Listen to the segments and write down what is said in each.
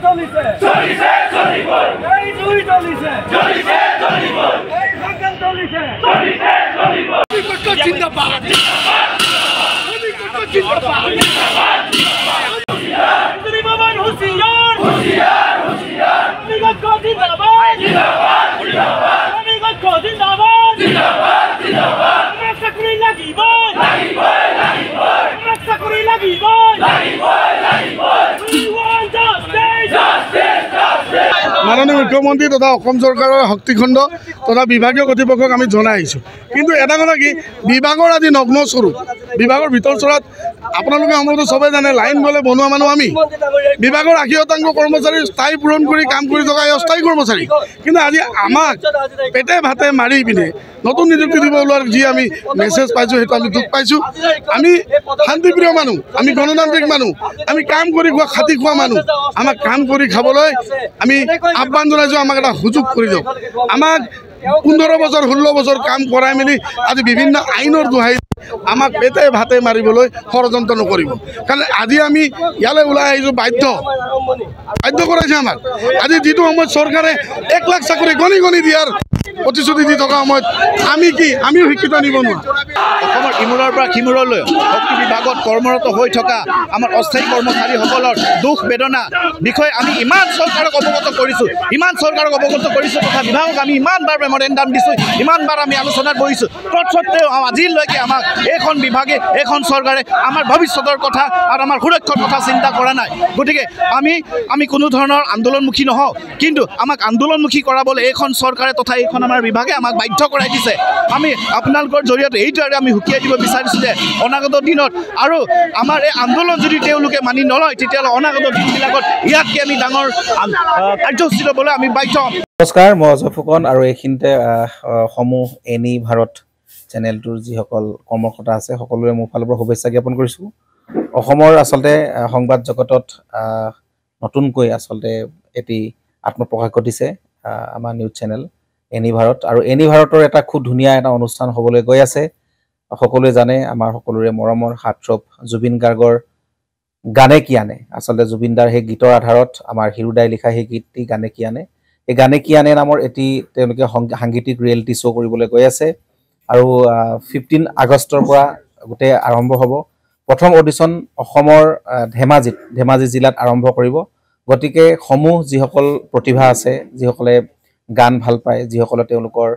চলিছে চলিছে চলিবই এই দুই চলিছে চলিছে চলিবই এই সংগ্রাম চলিছে চলিছে চলিবই কত জিন্দাবাদ জিন্দাবাদ কত জিন্দাবাদ জিন্দাবাদ ইন্দ্রি বাবার হুঁশিয়ার হুঁশিয়ার হুঁশিয়ার কত জিন্দাবাদ জিন্দাবাদ জিন্দাবাদ কত জিন্দাবাদ জিন্দাবাদ জিন্দাবাদ চাকরি লাগিব লাগিব লাগিব চাকরি লাগিব লাগিব লাগিব মাননীয় মুখ্যমন্ত্রী তথা অসম সরকারের শক্তিখণ্ড তথা বিভাগীয় কর্তৃপক্ষক আমি জানাই আইছোঁ কিন্তু এটা কথা কি বিভাগৰ আজি নগ্ন স্বৰূপ বিভাগৰ ভিতৰ চলাত আপোনালোকে সময়তো সবাই জানে লাইন গলে বনোৱা মানুহ আমি বিভাগৰ 80% কর্মচারী স্থায়ী পূরণ করে কাম করে থকা অস্থায়ী কর্মচারী কিন্তু আজি আমাক পেটে ভাতে মারি পিনে নতুন নিযুক্তি দিব ওলোৱাৰ যি আমি মেসেজ পাইছোঁ সেইটো আমি দুখ পাইছোঁ আমি শান্তিপ্ৰিয় মানুহ আমি গণতান্ত্ৰিক মানুহ আমি কাম কৰি খোৱা খাতি খোৱা মানুহ আমাক কাম কৰি খাবলৈ আমি আহ্বান জনাইছোঁ আমাক এটা সুযোগ কৰি দিয়ক আমাক 15 বছৰ 16 বছৰ কাম কৰাই মেলি আজি বিভিন্ন আইনৰ দোহাই আমাক পেটে ভাতে মাৰিবলৈ ষড়যন্ত্ৰ নকৰিব কাৰণ আজি আমি ইয়ালৈ ওলাই আহিছোঁ বাধ্য কৰাইছে আমাক আজি যিটো সময়ত চৰকাৰে 1 লাখ চাকৰি গণি গণি দিয়াৰ প্ৰতিশ্ৰুতি দি থকা সময়ত আমি কি আমিও শিক্ষিত নিবনুৱা অসমৰ ইমূৰৰ পৰা সিমূৰলৈ শক্তি বিভাগত কৰ্মৰত হৈ থকা আমাৰ অস্থায়ী কৰ্মচাৰীসকলৰ দুখ বেদনা বিষয়ে আমি ইমান চৰকাৰক অৱগত কৰিছোঁ তথা বিভাগক আমি ইমানবাৰ মেমৰেণ্ডাম দিছোঁ ইমানবাৰ আমি আলোচনাত বহিছোঁ তৎসত্ত্বেও আজিলৈকে আমাক এইখন বিভাগে এইখন চৰকাৰে আমাৰ ভৱিষ্যতৰ কথা আৰু আমাৰ সুৰক্ষাৰ কথা চিন্তা কৰা নাই গতিকে আমি কোনো ধৰণৰ আন্দোলনমুখী নহওঁ কিন্তু আমাক আন্দোলনমুখী কৰাবলৈ এইখন চৰকাৰে তথা এইখন আমাৰ বিভাগে আমাক বাধ্য কৰাই দিছে আমি আপোনালোকৰ জৰিয়তে এইটোৰে আমি হুকিয়াই দিব বিচাৰিছোঁ যে অনাগত দিনত আৰু আমাৰ এই আন্দোলন যদি তেওঁলোকে মানি নলয় তেতিয়াহ'লে অনাগত দিনবিলাকত ইয়াতকৈ আমি ডাঙৰ কাৰ্যসূচী ল'বলৈ আমি বাধ্য হ'ম। নমস্কাৰ মই অজয় ফুকন আৰু এইখিনিতে সমূহ এনি ভাৰত চেনেলটোৰ যিসকল কৰ্মকৰ্তা আছে সকলোৰে মোৰ ফালৰ পৰা শুভেচ্ছা জ্ঞাপন কৰিছোঁ। অসমৰ আচলতে সংবাদ জগতত নতুনকৈ আচলতে এটি আত্মপ্ৰকাশ ঘটিছে আমাৰ নিউজ চেনেল এনি ভাৰত আৰু এনি ভাৰতৰ এটা খুব ধুনীয়া এটা অনুষ্ঠান হ'বলৈ গৈ আছে। সকলোৱে জানে আমাৰ সকলোৰে মৰমৰ হাৰ্টথ্ৰব জুবিন গাৰ্গৰ গানে কি আনে আচলতে জুবিনদাৰ সেই গীতৰ আধাৰত আমাৰ হিৰুদাই লিখা সেই গীতটি গানে কি আনে এই গানে কি আনে নামৰ এটি তেওঁলোকে সাংগীতিক ৰিয়েলিটি শ্ব' কৰিবলৈ গৈ আছে আৰু 15 আগষ্টৰ পৰা গোটেই আৰম্ভ হ'ব। প্ৰথম অডিশ্যন অসমৰ ধেমাজি জিলাত আৰম্ভ কৰিব গতিকে সমূহ যিসকল প্ৰতিভা আছে যিসকলে গান ভাল পায় যিসকলে তেওঁলোকৰ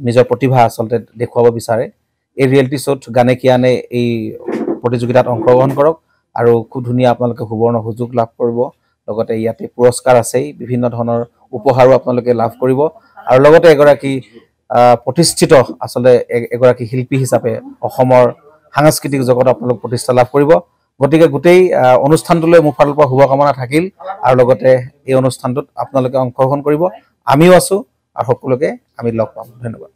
নিজৰ প্ৰতিভা আচলতে দেখুৱাব বিচাৰে এই ৰিয়েলিটি শ্ব'ত গানে কি আনে এই প্ৰতিযোগিতাত অংশগ্ৰহণ কৰক আৰু খুব ধুনীয়া আপোনালোকে সুবৰ্ণ সুযোগ লাভ কৰিব লগতে ইয়াতে পুৰস্কাৰ আছেই বিভিন্ন ধৰণৰ উপহাৰো আপোনালোকে লাভ কৰিব আৰু লগতে এগৰাকী প্ৰতিষ্ঠিত আচলতে এগৰাকী শিল্পী হিচাপে অসমৰ সাংস্কৃতিক জগতত আপোনালোক প্ৰতিষ্ঠা লাভ কৰিব গতিকে গোটেই অনুষ্ঠানটোলৈ মোৰ ফালৰ পৰা শুভকামনা থাকিল আৰু লগতে এই অনুষ্ঠানটোত আপোনালোকে অংশগ্ৰহণ কৰিব আমিও আছোঁ আৰু সকলোকে আমি লগ পাম ধন্যবাদ।